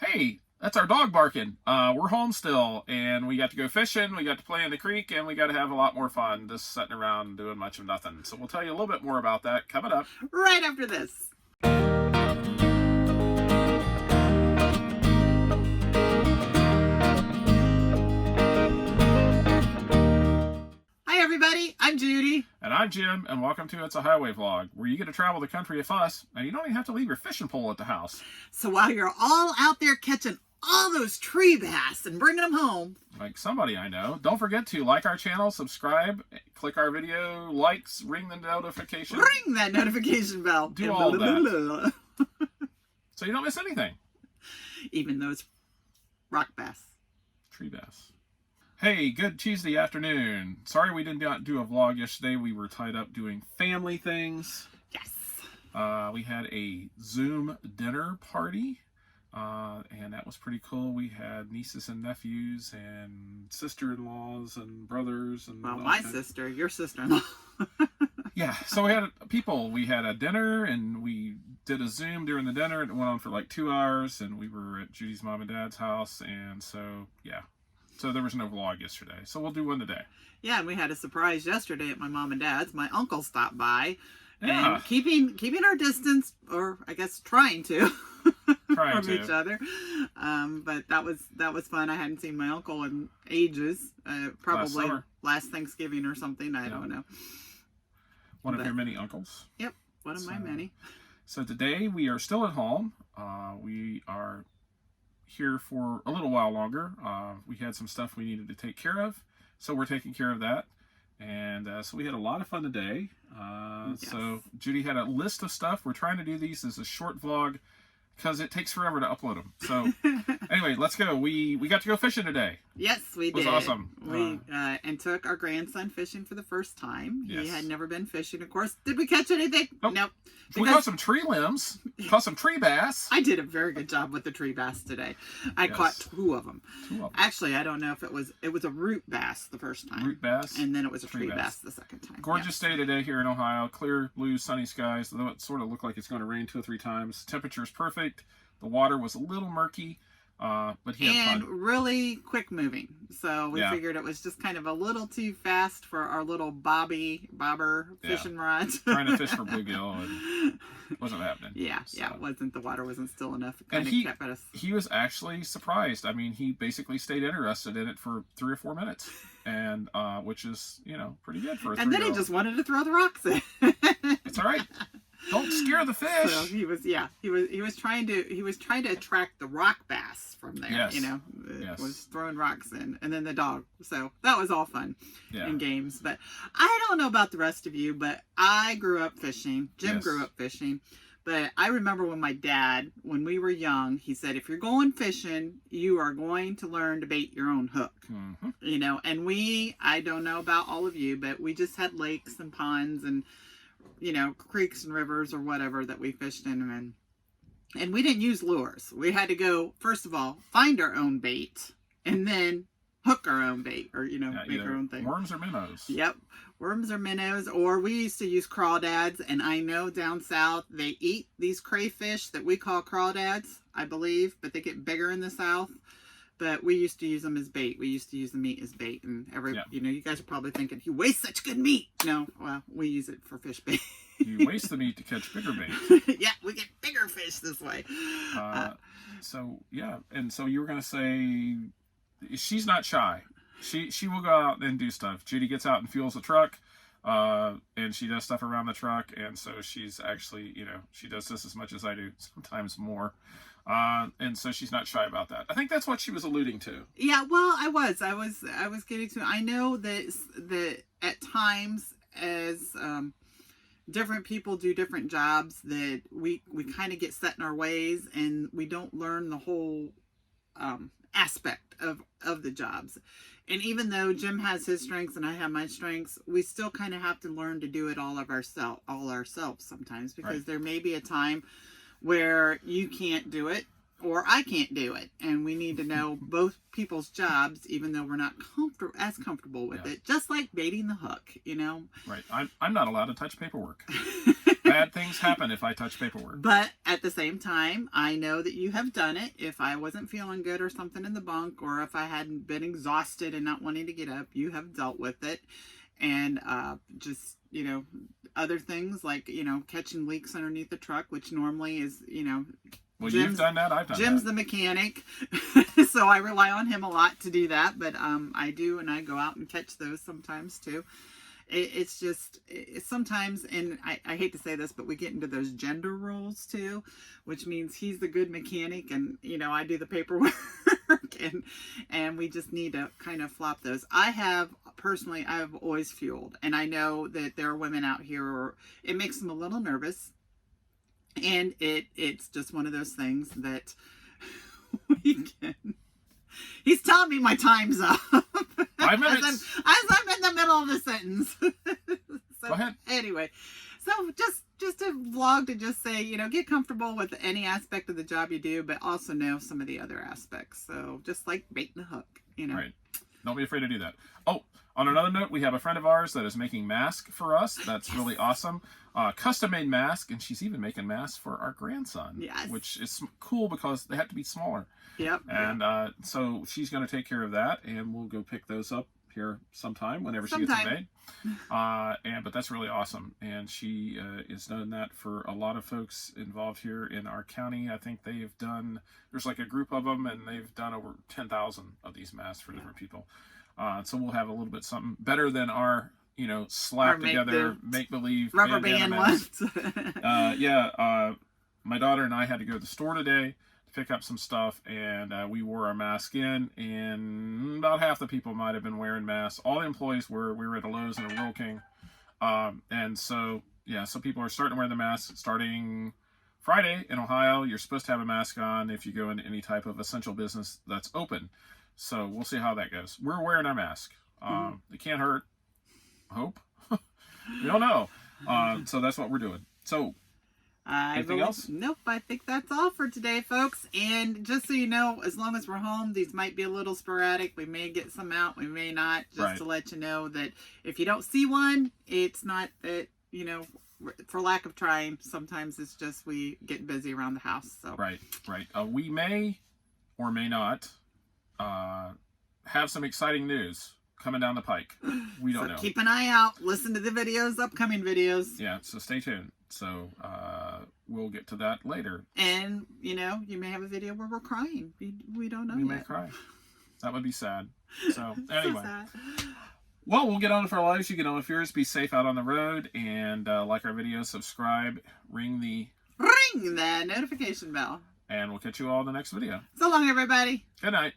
hey, that's our dog barking. We're home still, and we got to go fishing, we got to play in the creek, and we got to have a lot more fun just sitting around doing much of nothing. So we'll tell you a little bit more about that coming up. Right after this. Hi everybody, I'm Judy. And I'm Jim, and welcome to It's a Highway Vlog, where you get to travel the country with us, and you don't even have to leave your fishing pole at the house. So while you're all out there catching all those tree bass and bringing them home, like somebody I know, don't forget to like our channel, subscribe, click our video, likes, ring the notification. Ring that notification bell. Do all that. So you don't miss anything. Even those rock bass. Tree bass. Hey, good Tuesday afternoon. Sorry we didn't do a vlog yesterday. We were tied up doing family things. Yes. We had a Zoom dinner party, and that was pretty cool. We had nieces and nephews and sister-in-laws and brothers. And well, my sister, your sister-in-law. Yeah, so we had people. We had a dinner, and we did a Zoom during the dinner. It went on for like 2 hours, and we were at Judy's mom and dad's house, and so, yeah. So there was no vlog yesterday. So we'll do one today. Yeah, and we had a surprise yesterday at my mom and dad's. My uncle stopped by. Yeah. And keeping our distance, or I guess trying to, from each other. But that was fun. I hadn't seen my uncle in ages. Probably last Thanksgiving or something. I don't know. One of your many uncles. Yep, one of my many. So today we are still at home. We are here for a little while longer. We had some stuff we needed to take care of, so we're taking care of that. And so we had a lot of fun today. Yes. So Judy had a list of stuff. We're trying to do these as a short vlog because it takes forever to upload them. So anyway, let's go. We got to go fishing today. Yes, we did. It was awesome. We and took our grandson fishing for the first time. Yes. He had never been fishing, of course. Did we catch anything? Nope. Nope. We caught some tree limbs, caught some tree bass. I did a very good job with the tree bass today. I caught two of them. Actually, I don't know if it was a root bass the first time. Root bass. And then it was a tree bass the second time. Gorgeous day today here in Ohio. Clear, blue, sunny skies, though it sort of looked like it's going to rain 2 or 3 times. Temperature is perfect. The water was a little murky, but he had fun. And really quick moving. So we figured it was just kind of a little too fast for our little bobber fishing rods. Trying to fish for bluegill, and it wasn't happening. Yeah, so. The water wasn't still enough. It and kind of kept us. He was actually surprised. I mean, he basically stayed interested in it for 3 or 4 minutes, and which is, pretty good for a 3-year-old. And then he just wanted to throw the rocks in. It's all right. Don't scare the fish. So he was trying to attract the rock bass from there. Yes. Was throwing rocks in, and then the dog. So that was all fun and games. But I don't know about the rest of you, but I grew up fishing. Jim grew up fishing. But I remember when my dad, when we were young, he said, if you're going fishing, you are going to learn to bait your own hook. Mm-hmm. And I don't know about all of you, but we just had lakes and ponds and creeks and rivers or whatever that we fished in, and we didn't use lures. We had to go, first of all, find our own bait, and then hook our own bait, or make our own thing. Worms or minnows. Yep, worms or minnows, or we used to use crawdads. And I know down south they eat these crayfish that we call crawdads, I believe, but they get bigger in the south. But we used to use them as bait. We used to use the meat as bait. And you guys are probably thinking, you waste such good meat. No, well, we use it for fish bait. You waste the meat to catch bigger bait. Yeah, we get bigger fish this way. And so you were going to say, she's not shy. She will go out and do stuff. Judy gets out and fuels the truck. And she does stuff around the truck. And so she's actually, she does this as much as I do, sometimes more. And so she's not shy about that. I think that's what she was alluding to. Yeah, well, I was getting to. I know that at times, as different people do different jobs, that we kind of get set in our ways, and we don't learn the whole aspect of the jobs. And even though Jim has his strengths and I have my strengths, we still kind of have to learn to do it all ourselves sometimes, because there may be a time where you can't do it or I can't do it, and we need to know both people's jobs, even though we're not as comfortable with it. Just like baiting the hook, Right. I'm not allowed to touch paperwork. Bad things happen if I touch paperwork. But at the same time, I know that you have done it. If I wasn't feeling good or something in the bunk, or if I hadn't been exhausted and not wanting to get up, you have dealt with it. And just, other things like, catching leaks underneath the truck, which normally is, Well, you've done that. I've done Jim's that. the mechanic, so I rely on him a lot to do that. But I do, and I go out and catch those sometimes too. It's just sometimes, and I hate to say this, but we get into those gender roles too, which means he's the good mechanic, and I do the paperwork, and we just need to kind of flop those. I've always fueled, and I know that there are women out here, it makes them a little nervous. And it's just one of those things that we can. He's telling me my time's up. 5 minutes. As I'm in the middle of the sentence. So, go ahead. Anyway, so just a vlog to just say, get comfortable with any aspect of the job you do, but also know some of the other aspects. So just like bait and hook, Right. Don't be afraid to do that. Oh, on another note, we have a friend of ours that is making masks for us. That's really awesome. Custom-made mask, and she's even making masks for our grandson. Yes. Which is cool because they have to be smaller. Yep. And so she's going to take care of that, and we'll go pick those up here sometime whenever she gets them made. But that's really awesome. And she is doing that for a lot of folks involved here in our county. I think there's like a group of them, and they've done over 10,000 of these masks for different people. So we'll have a little bit something better than our, slap together, make-believe rubber band ones. My daughter and I had to go to the store today to pick up some stuff, and we wore our mask in, and about half the people might have been wearing masks. All the employees were. We were at a Lowe's and a Rural King. And so people are starting to wear the masks starting Friday in Ohio. You're supposed to have a mask on if you go into any type of essential business that's open. So we'll see how that goes. We're wearing our mask. It can't hurt. Hope. We don't know. So that's what we're doing. So anything else? Nope. I think that's all for today, folks. And just so you know, as long as we're home, these might be a little sporadic. We may get some out. We may not. Just to let you know that if you don't see one, it's not that, for lack of trying. Sometimes it's just we get busy around the house. So Right. We may or may not have some exciting news coming down the pike. We don't know. Keep an eye out. Listen to the videos, upcoming videos. Yeah, so stay tuned. So we'll get to that later. And, you may have a video where we're crying. We don't know yet. We may cry. That would be sad. So, anyway. So sad. Well, we'll get on with our lives. You get on with yours. Be safe out on the road. And like our videos, subscribe, ring the notification bell. And we'll catch you all in the next video. So long, everybody. Good night.